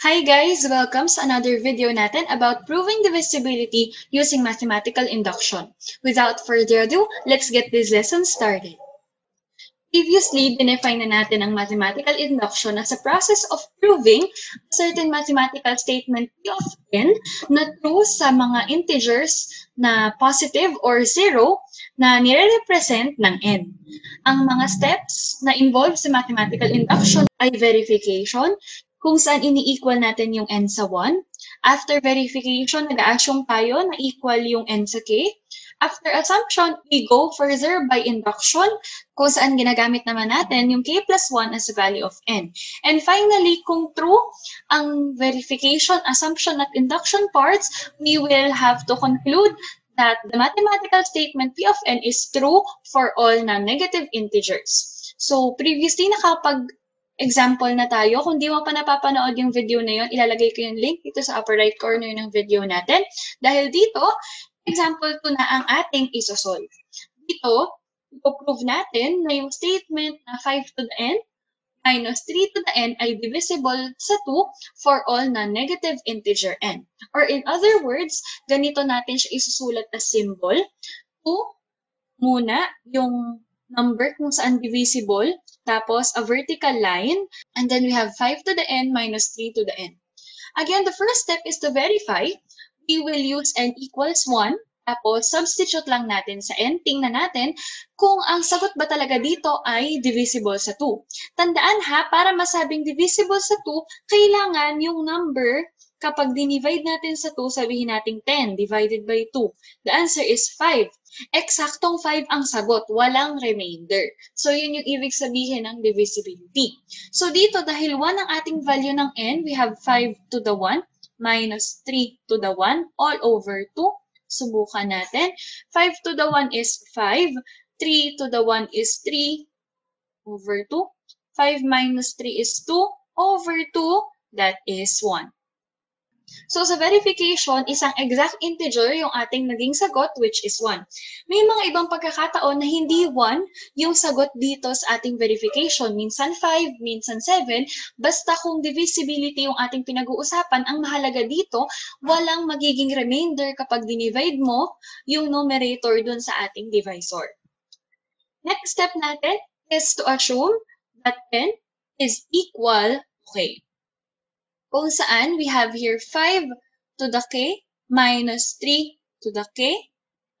Hi guys! Welcome sa another video natin about proving divisibility using mathematical induction. Without further ado, let's get this lesson started. Previously, dinefine na natin ang mathematical induction as a process of proving a certain mathematical statement P of n na true sa mga integers na positive or zero na nire-represent ng n. Ang mga steps na involved sa mathematical induction ay verification, kung saan ini-equal natin yung n sa 1. After verification, nag-a-assume tayo na equal yung n sa k. After assumption, we go further by induction, kung saan ginagamit naman natin yung k plus 1 as a value of n. And finally, kung true ang verification, assumption, at induction parts, we will have to conclude that the mathematical statement P of n is true for all non-negative integers. So, previously nakapag-example na tayo. Kung di mo pa napapanood yung video na yun, ilalagay ko yung link dito sa upper right corner ng video natin. Dahil dito, example 2 na ang ating isosolve. Dito, ipoprove natin na yung statement na 5 to the n minus 3 to the n ay divisible sa 2 for all non-negative integer n. Or in other words, ganito natin siya isusulat as symbol. 2 muna yung number kung saan divisible, tapos a vertical line, and then we have 5 to the n minus 3 to the n. Again, the first step is to verify. We will use n equals 1, tapos substitute lang natin sa n. Tingnan natin kung ang sagot ba talaga dito ay divisible sa 2. Tandaan ha, para masabing divisible sa 2, kailangan yung number, kapag dinivide natin sa 2, sabihin natin 10 divided by 2. The answer is 5. Eksaktong 5 ang sagot, walang remainder. So, yun yung ibig sabihin ng divisibility. So, dito, dahil 1 ang ating value ng n, we have 5 to the 1 minus 3 to the 1 all over 2. Subukan natin. 5 to the 1 is 5. 3 to the 1 is 3 over 2. 5 minus 3 is 2 over 2. That is 1. So, sa verification, isang exact integer yung ating naging sagot, which is 1. May mga ibang pagkakataon na hindi 1 yung sagot dito sa ating verification. Minsan 5, minsan 7. Basta kung divisibility yung ating pinag-uusapan, ang mahalaga dito, walang magiging remainder kapag dinivide mo yung numerator dun sa ating divisor. Next step natin is to assume that n is equal to k. Kung saan we have here 5 to the k minus 3 to the k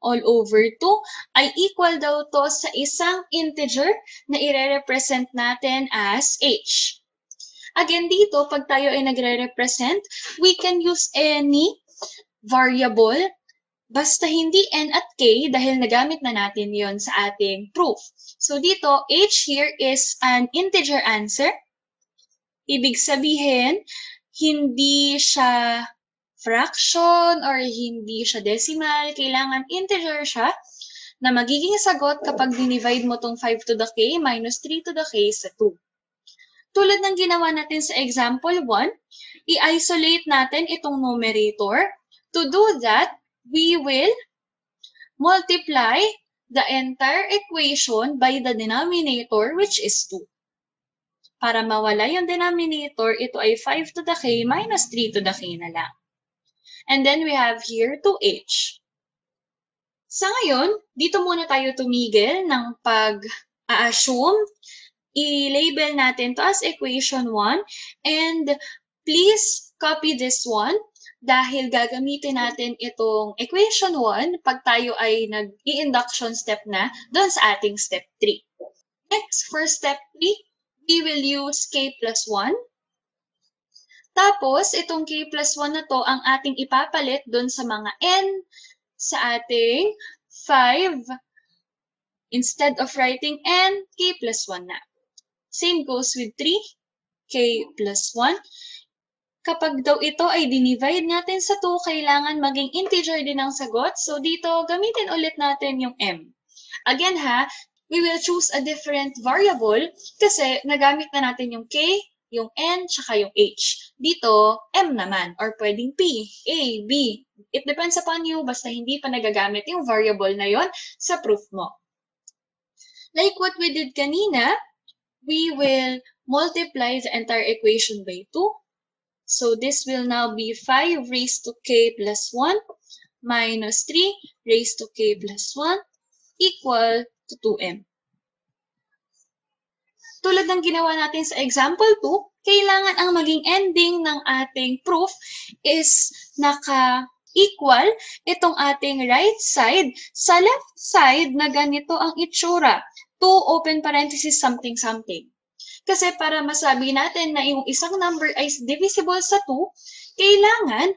all over 2 ay equal daw to sa isang integer na ire-represent natin as h. Again, dito, pag tayo ay nagre-represent, we can use any variable basta hindi n at k dahil nagamit na natin yon sa ating proof. So dito, h here is an integer answer. Ibig sabihin, hindi siya fraction or hindi siya decimal. Kailangan integer siya na magiging sagot kapag dinivide mo tong 5 to the k minus 3 to the k sa 2. Tulad ng ginawa natin sa example 1, i-isolate natin itong numerator. To do that, we will multiply the entire equation by the denominator, which is 2. Para mawala yung denominator, ito ay 5 to the k minus 3 to the k na lang. And then we have here 2h. Sa ngayon, dito muna tayo tumigil ng pag-assume. I-label natin to as equation 1. And please copy this one dahil gagamitin natin itong equation 1 pag tayo ay nag-i-induction step na doon sa ating step 3. Next, for step 3, we will use k plus 1. Tapos, itong k plus 1 na to ang ating ipapalit doon sa mga n sa ating 5. Instead of writing n, k plus 1 na. Same goes with 3, k plus 1. Kapag daw ito ay dinivide natin sa 2, kailangan maging integer din ang sagot. So, dito, gamitin ulit natin yung m. Again ha, we will choose a different variable kasi nagamit na natin yung k, yung n, tsaka yung h. Dito, m naman, or pwedeng p, a, b. It depends upon you, basta hindi pa nagagamit yung variable na yon sa proof mo. Like what we did kanina, we will multiply the entire equation by 2. So this will now be 5 raised to k plus 1 minus 3 raised to k plus 1 equal to 2m. Tulad ng ginawa natin sa example 2, kailangan ang maging ending ng ating proof is naka-equal itong ating right side sa left side na ganito ang itsura. 2 open parenthesis something something. Kasi para masabi natin na yung isang number ay divisible sa 2, kailangan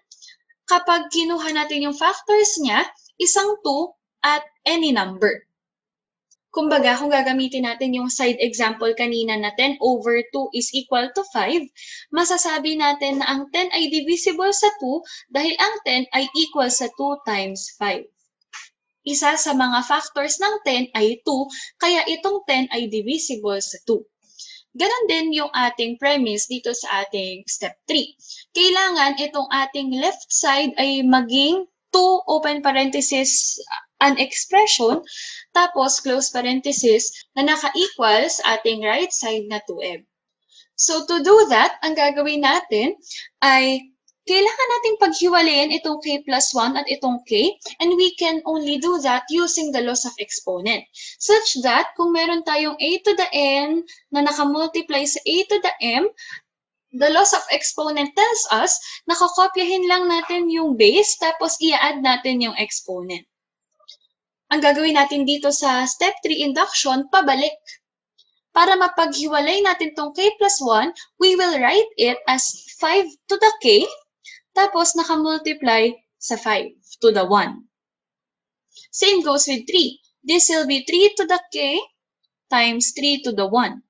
kapag kinuha natin yung factors niya, isang 2 at any number. Kumbaga, kung gagamitin natin yung side example kanina na 10 over 2 is equal to 5, masasabi natin na ang 10 ay divisible sa 2 dahil ang 10 ay equal sa 2 times 5. Isa sa mga factors ng 10 ay 2, kaya itong 10 ay divisible sa 2. Ganon din yung ating premise dito sa ating step 3. Kailangan itong ating left side ay maging 2 open parenthesis an expression, tapos close parenthesis na naka-equal sa ating right side na 2m. So to do that, ang gagawin natin ay kailangan nating paghiwalayin itong k plus 1 at itong k, and we can only do that using the laws of exponent. Such that, kung meron tayong a to the n na nakamultiply sa a to the m, the laws of exponent tells us na kakopyahin lang natin yung base, tapos i-add natin yung exponent. Ang gagawin natin dito sa step 3 induction, pabalik. Para mapaghiwalay natin tong k plus 1, we will write it as 5 to the k, tapos nakamultiply sa 5 to the 1. Same goes with 3. This will be 3 to the k times 3 to the 1.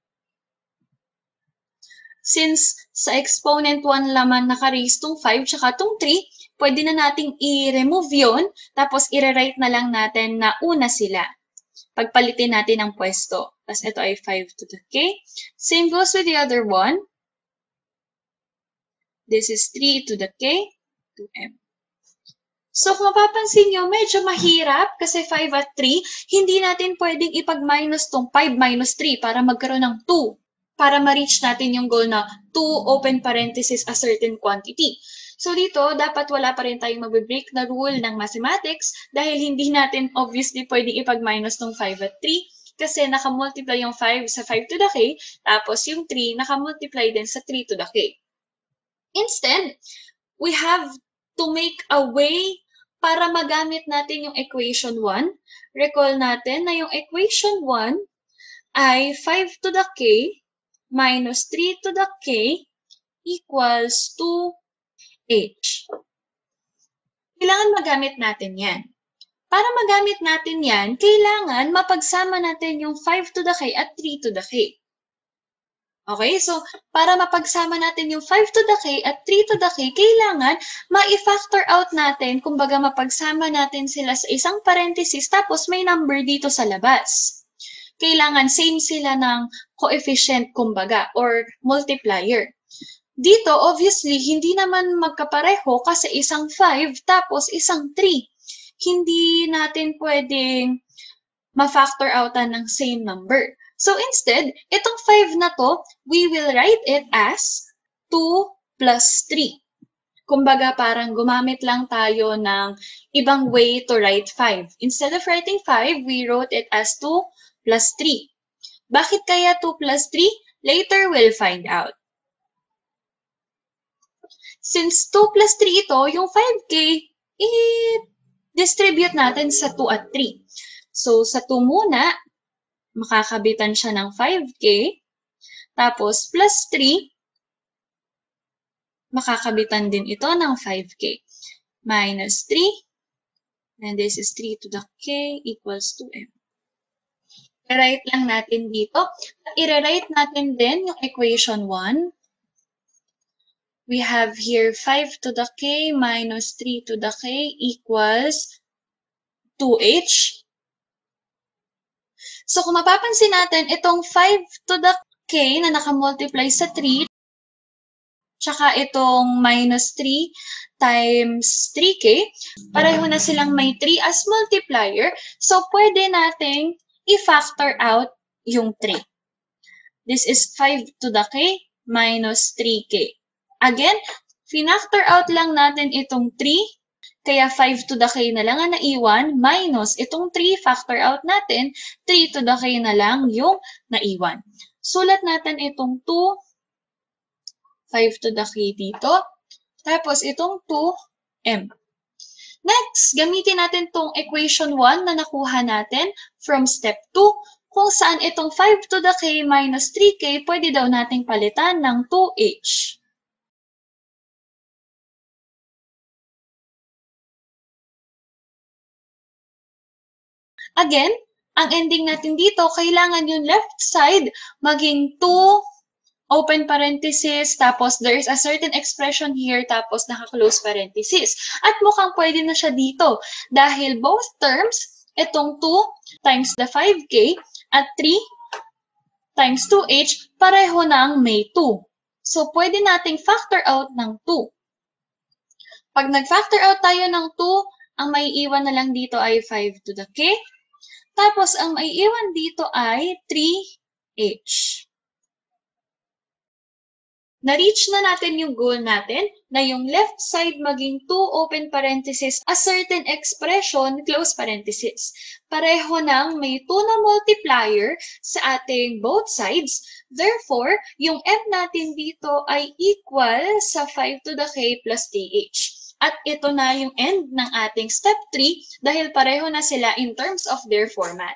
Since sa exponent 1 laman naka-raise tong 5 tsaka tong 3, pwede na nating i-remove yon, tapos i-rewrite na lang natin na una sila. Pagpalitin natin ang pwesto. Tapos ito ay 5 to the k. Same goes with the other one. This is 3 to the k to m. So kung mapapansin nyo, medyo mahirap kasi 5 at 3, hindi natin pwedeng ipag-minus tong 5 minus 3 para magkaroon ng 2. Para ma-reach natin yung goal na 2 open parenthesis a certain quantity. So dito, dapat wala pa rin tayong mag-break na rule ng mathematics dahil hindi natin obviously pwedeng ipag-minus ng 5 at 3 kasi nakamultiply yung 5 sa 5 to the k, tapos yung 3 nakamultiply din sa 3 to the k. Instead, we have to make a way para magamit natin yung equation 1. Recall natin na yung equation 1 ay 5 to the k minus 3 to the k equals 2h. Kailangan magamit natin yan. Para magamit natin yan, kailangan mapagsama natin yung 5 to the k at 3 to the k. Okay, so para mapagsama natin yung 5 to the k at 3 to the k, kailangan ma-factor out natin, kumbaga mapagsama natin sila sa isang parenthesis tapos may number dito sa labas. Kailangan same sila ng coefficient, kumbaga, or multiplier. Dito, obviously, hindi naman magkapareho kasi isang 5 tapos isang 3. Hindi natin pwedeng ma-factor outan ng same number. So instead, itong 5 na to, we will write it as 2 plus 3. Kumbaga, parang gumamit lang tayo ng ibang way to write 5. Instead of writing 5, we wrote it as 2 plus 3. Bakit kaya 2 plus 3? Later, we'll find out. Since 2 plus 3 ito, yung 5k, i-distribute natin sa 2 at 3. So, sa 2 muna, makakabitan siya ng 5k. Tapos, plus 3, makakabitan din ito ng 5k. Minus 3, and this is 3 to the k equals 2m. I-write lang natin dito. At i-write natin din yung equation 1. We have here 5 to the k minus 3 to the k equals 2h. So kung mapapansin natin, itong 5 to the k na nakamultiply sa 3, tsaka itong minus 3 times 3k, pareho na silang may 3 as multiplier. So pwede nating i-factor out yung 3. This is 5 to the k minus 3k. Again, Finactor out lang natin itong 3, kaya 5 to the k na lang ang naiwan, minus itong 3, factor out natin, 3 to the k na lang yung naiwan. Sulat natin itong 2, 5 to the k dito, tapos itong 2m. Next, gamitin natin itong equation 1 na nakuha natin from step 2, kung saan itong 5 to the k minus 3k pwede daw nating palitan ng 2h. Again, ang ending natin dito, kailangan yung left side maging 2, open parenthesis, tapos there is a certain expression here, tapos naka-close parenthesis. At mukhang pwede na siya dito dahil both terms, itong 2 times the 5k at 3 times 2h, pareho ng may 2. So, pwede nating factor out ng 2. Pag nag-factor out tayo ng 2, ang maiiwan na lang dito ay 5 to the k. Tapos, ang maiiwan dito ay 3h. Na-reach na natin yung goal natin na yung left side maging 2 open parenthesis, a certain expression, close parenthesis. Pareho ng may 2 na multiplier sa ating both sides. Therefore, yung m natin dito ay equal sa 5 to the k plus 3h. At ito na yung end ng ating step 3 dahil pareho na sila in terms of their format.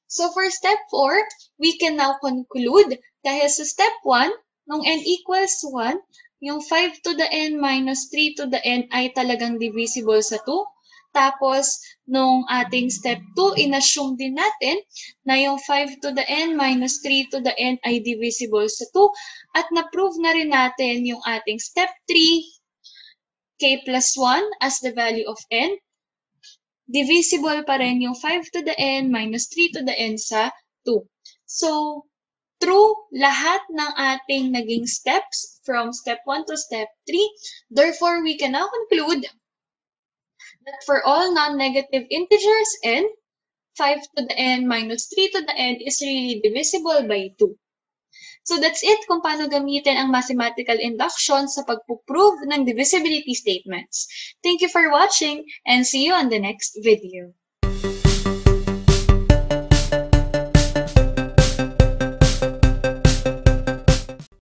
So for step 4, we can now conclude dahil sa step 1, nung n equals 1, yung 5 to the n minus 3 to the n ay talagang divisible sa 2. Tapos, nung ating step 2, inassume din natin na yung 5 to the n minus 3 to the n ay divisible sa 2. At na-prove na rin natin yung ating step 3, k plus 1 as the value of n. Divisible pa rin yung 5 to the n minus 3 to the n sa 2. So, true lahat ng ating naging steps from step 1 to step 3. Therefore, we can now conclude that for all non-negative integers n, 5 to the n minus 3 to the n is really divisible by 2. So that's it kung paano gamitin ang mathematical induction sa pagpuprove ng divisibility statements. Thank you for watching and see you on the next video.